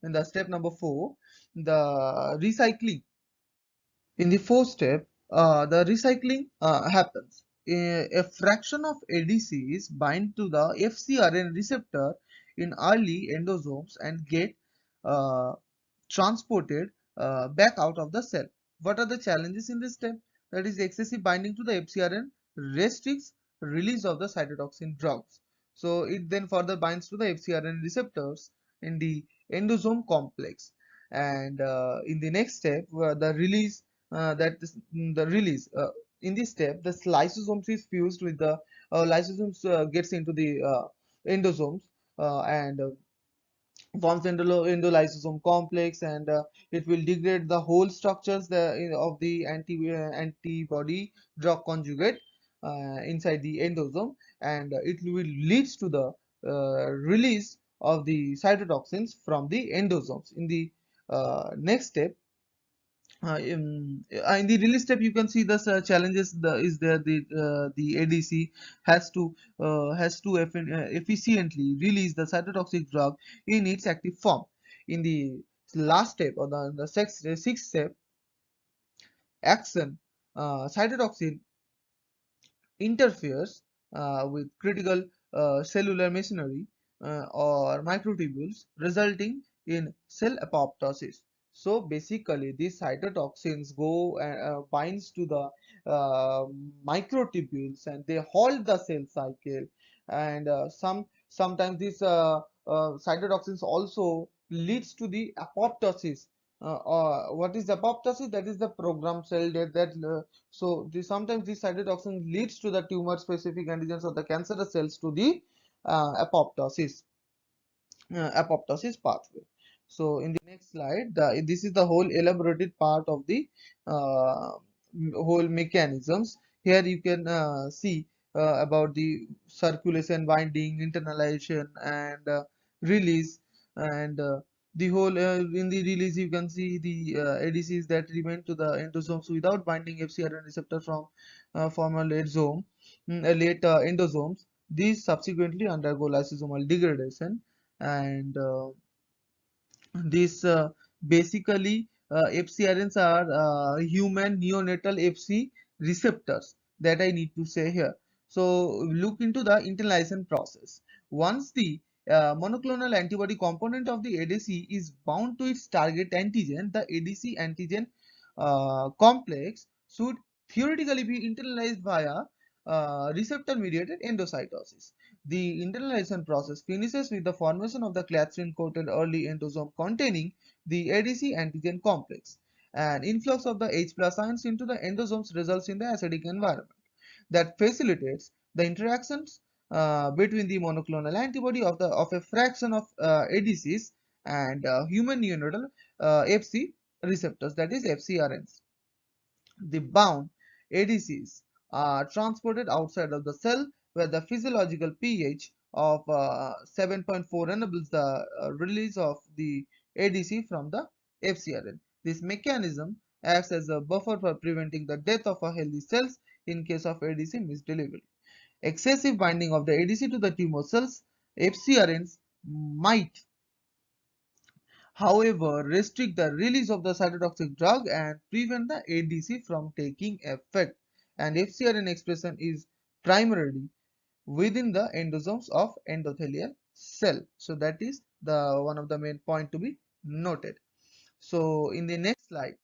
in the step number 4, the recycling. In the fourth step, the recycling happens. A fraction of ADCs bind to the FcRn receptor in early endosomes and get uh, transported back out of the cell. What are the challenges in this step? That is, excessive binding to the FcRn restricts release of the cytotoxin drugs. So it then further binds to the FcRn receptors in the endosome complex. And in the next step, the release that is the release in this step, the lysosomes is fused with the lysosomes gets into the endosomes and forms endolysosome complex, and it will degrade the whole structures of the antibody drug conjugate inside the endosome, and it will leads to the release of the cytotoxins from the endosomes. In the next step, in the release step, you can see the challenges is there. The ADC has to efficiently release the cytotoxic drug in its active form. In the last step, or the sixth step, action, cytotoxin interferes with critical cellular machinery or microtubules, resulting in cell apoptosis. So basically, these cytotoxins go binds to the microtubules, and they halt the cell cycle. And sometimes these cytotoxins also leads to the apoptosis. What is apoptosis? That is the programmed cell death. So sometimes this cytotoxin leads to the tumor specific antigens of the cancerous cells to the apoptosis pathway. So in the next slide, this is the whole elaborated part of the uh, whole mechanisms. Here you can see about the circulation, binding, internalization, and release, and the whole in the release you can see the ADCs that remain to the endosomes without binding FcRn receptor from former late endosomes. These subsequently undergo lysosomal degradation, and this basically FcRNs are human neonatal Fc receptors that I need to say here. So look into the internalization process. Once the monoclonal antibody component of the ADC is bound to its target antigen, the ADC antigen complex should theoretically be internalized via receptor mediated endocytosis. The internalization process finishes with the formation of the clathrin-coated early endosome containing the ADC antigen complex. An influx of the H plus ions into the endosomes results in the acidic environment that facilitates the interactions between the monoclonal antibody of a fraction of ADCs and human neonatal Fc receptors, that is FcRNs. The bound ADCs are transported outside of the cell, where the physiological pH of 7.4 enables the release of the ADC from the FcRn. This mechanism acts as a buffer for preventing the death of a healthy cells in case of ADC misdelivery. Excessive binding of the ADC to the tumor cells, FcRns, might however restrict the release of the cytotoxic drug and prevent the ADC from taking effect, and FcRn expression is primarily within the endosomes of endothelial cell. So that is the one of the main point to be noted. So in the next slide,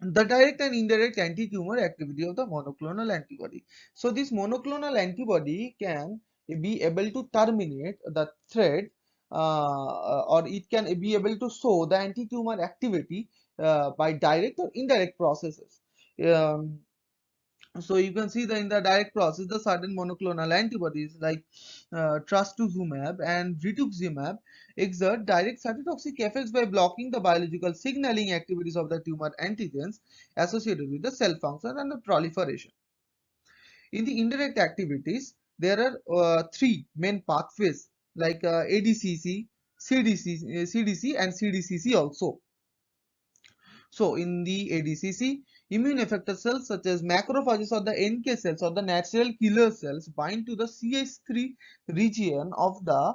the direct and indirect anti-tumor activity of the monoclonal antibody. So this monoclonal antibody can be able to terminate the thread, or it can be able to show the anti-tumor activity by direct or indirect processes. Um, so you can see that in the direct process, the certain monoclonal antibodies like trastuzumab and rituximab exert direct cytotoxic effects by blocking the biological signaling activities of the tumor antigens associated with the cell function and the proliferation. In the indirect activities, there are three main pathways like ADCC, CDC, and CDCC also. So in the ADCC, immune effector cells such as macrophages or the NK cells or the natural killer cells bind to the CH3 region of the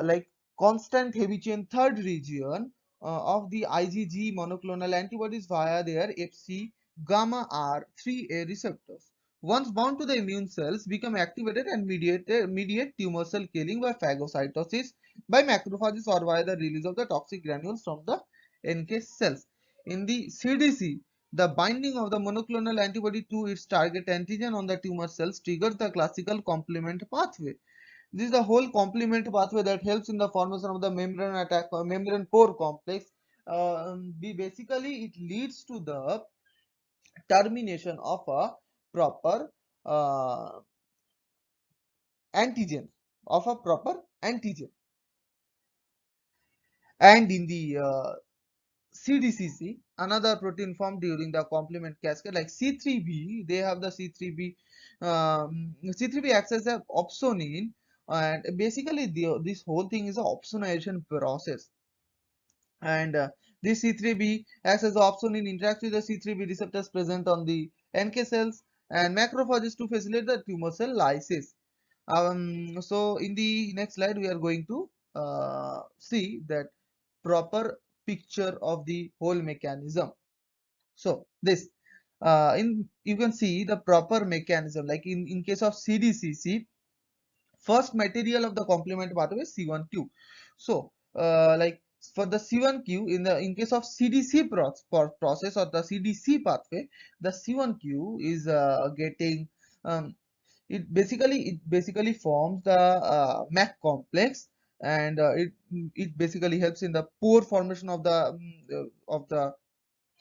like constant heavy chain third region of the IgG monoclonal antibodies via their Fc gamma R3A receptors. Once bound to the immune cells, become activated and mediate tumor cell killing by phagocytosis by macrophages or via the release of the toxic granules from the NK cells. In the CDC, the binding of the monoclonal antibody to its target antigen on the tumor cells triggers the classical complement pathway. This is the whole complement pathway that helps in the formation of the membrane attack or membrane pore complex. Basically, it leads to the termination of a proper uh, antigen and in the CDCC, another protein formed during the complement cascade like C3b, they have the C3b. C3b acts as a opsonin, and basically this whole thing is a opsonization process. And this C3b acts as the opsonin, interacts with the C3b receptors present on the NK cells and macrophages to facilitate the tumor cell lysis. So in the next slide, we are going to see that proper picture of the whole mechanism. So this in you can see the proper mechanism, like in case of CDCC, first material of the complement pathway is C1q. So like for the C1q, in case of CDC process or the CDC pathway, the C1q is getting um, it basically forms the MAC complex, and it basically helps in the pore formation of the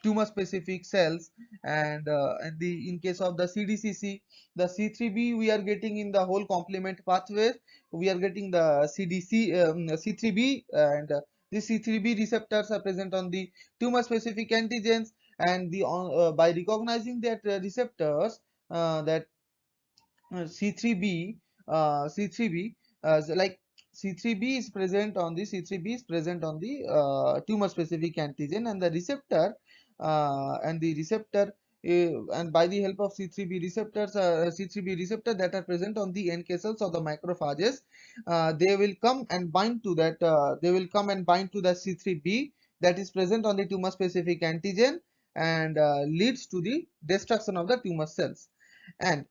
tumor specific cells. And the in case of the CDCC, the C3b we are getting in the whole complement pathway, we are getting the C3b, and these C3b receptors are present on the tumor specific antigens, and by recognizing that receptors, that C3b, C3b, like C3b is present on the tumor specific antigen, and the receptor, and by the help of C3b receptor that are present on the NK cells or the macrophages, they will come and bind to that. They will come and bind to the C3b that is present on the tumor specific antigen, and leads to the destruction of the tumor cells. And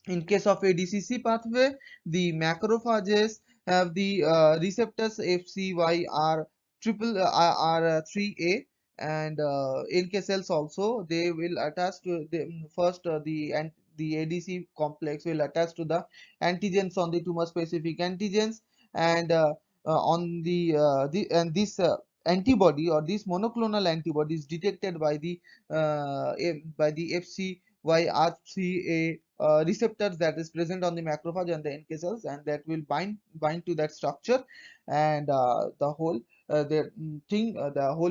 in case of ADCC pathway, the macrophages have the receptors FCYR triple R3A, and NK cells also, they will attach to the first the ADC complex will attach to the antigens on the tumor specific antigens, and on the and this antibody or this monoclonal antibody is detected by the FCYR3A receptors that is present on the macrophage and the NK cells, and that will bind to that structure, and the whole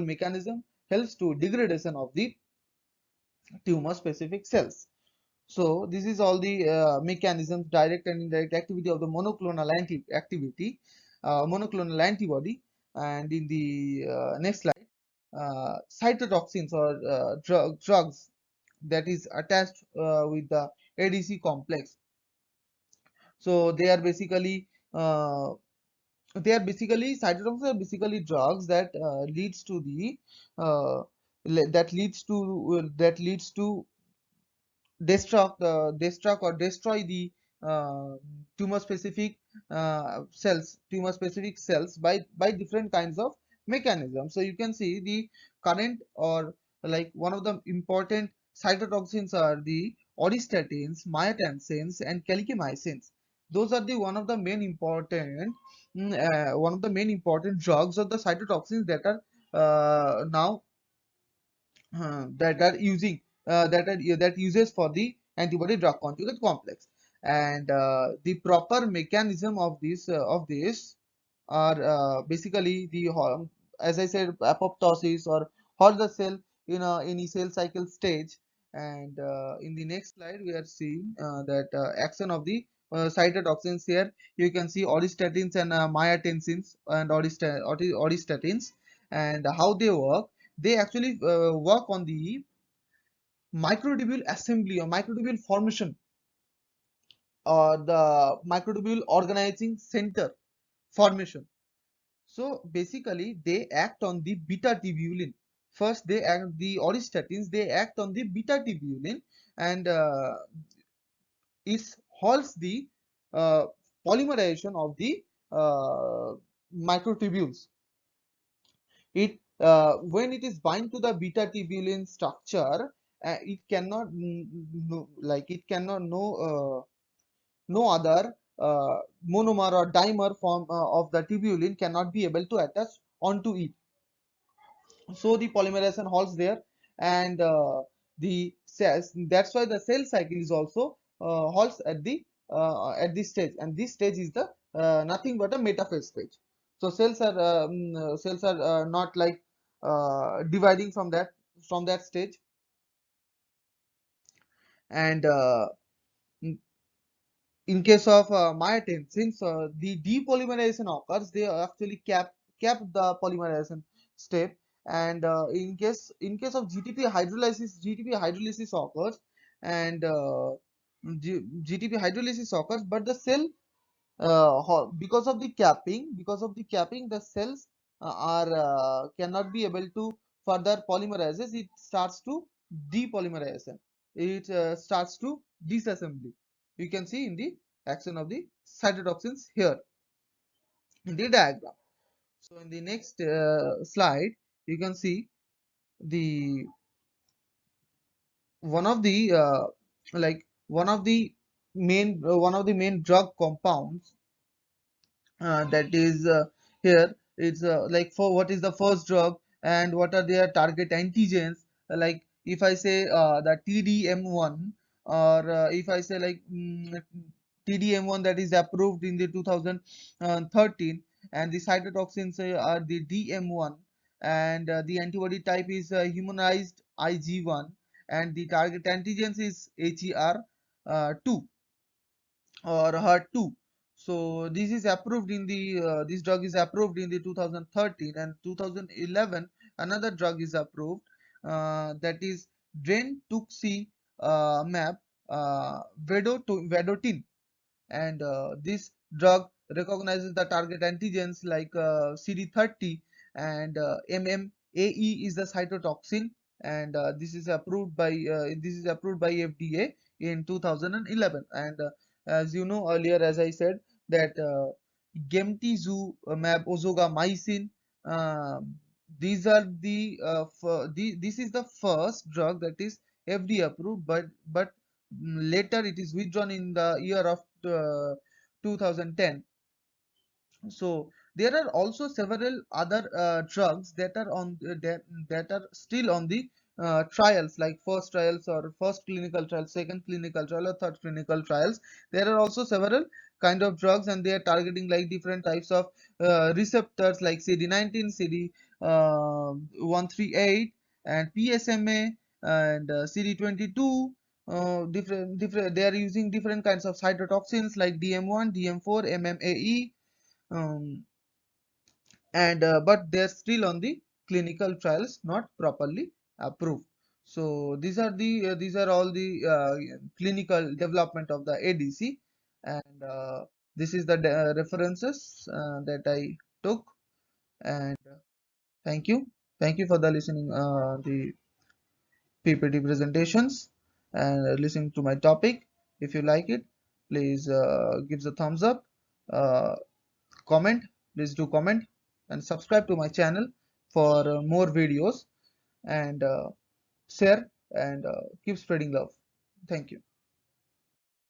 mechanism helps to degradation of the tumor specific cells. So this is all the mechanisms, direct and indirect activity of the monoclonal antibody. And in the next slide, cytotoxins or drugs that is attached with the ADC complex. So uh, cytotoxins are basically drugs that uh, leads to destruct or destroy the uh, tumor specific cells by different kinds of mechanisms. So you can see the current, or like one of the important cytotoxins are the orostatins, myotensins, and calicimycins. Those are the one of the main important drugs of the cytotoxins that are now that uses for the antibody drug conjugate complex. And the proper mechanism of this are basically as I said, apoptosis or hold the cell in any cell cycle stage. And in the next slide, we are seeing that action of the cytotoxins. Here you can see orostatins and myotensins and orostatins, and how they work. They actually work on the microtubule assembly or microtubule formation, or the microtubule organizing center formation. So basically they act on the beta tubulin. First they act, the auristatins, they act on the beta tubulin, and it halts the uh, polymerization of the microtubules. It when it is bind to the beta tubulin structure, it cannot no, like it cannot no other monomer or dimer form of the tubulin cannot be able to attach onto it. So the polymerization halts there, and the cells, that's why the cell cycle is also halts at this stage, and this stage is the nothing but a metaphase stage. So cells are not like dividing from that stage, and in case of myotin, since the depolymerization occurs, they actually cap the polymerization step. And in case of GTP hydrolysis occurs, and GTP hydrolysis occurs, but the cell because of the capping, the cells are cannot be able to further polymerizes. It starts to depolymerization. It starts to disassembly. You can see in the action of the cytotoxins here in the diagram. So in the next slide, you can see the one of the one of the main drug compounds that is here. It's like, for what is the first drug and what are their target antigens. Like if I say the TDM1, or if I say like TDM1, that is approved in the 2013, and the cytotoxins are the DM1, and the antibody type is humanized IG1, and the target antigens is HER2 or HER2. So this is approved in the this drug is approved in the 2013, and 2011 another drug is approved, that is Drentuximab vedotin, and this drug recognizes the target antigens like CD30, and MMAE is the cytotoxin, and this is approved by FDA in 2011. And as you know earlier, as I said, that gemtizumab ozogamycin, these are this is the first drug that is FDA approved, but later it is withdrawn in the year of 2010. So there are also several other drugs that are that are still on the trials, like first trials or first clinical trial, second clinical trial, or third clinical trials. There are also several kind of drugs, and they are targeting like different types of receptors like CD19, CD 138, and PSMA, and CD22. Different they are using different kinds of cytotoxins like DM1, DM4, MMAE, um, and but they're still on the clinical trials, not properly approved. So these are all the clinical development of the ADC, and this is the references that I took. And thank you, thank you for the listening the PPT presentations, and listening to my topic. If you like it, please give the thumbs up, uh, comment, please do comment, and subscribe to my channel for more videos, and share, and keep spreading love. Thank you.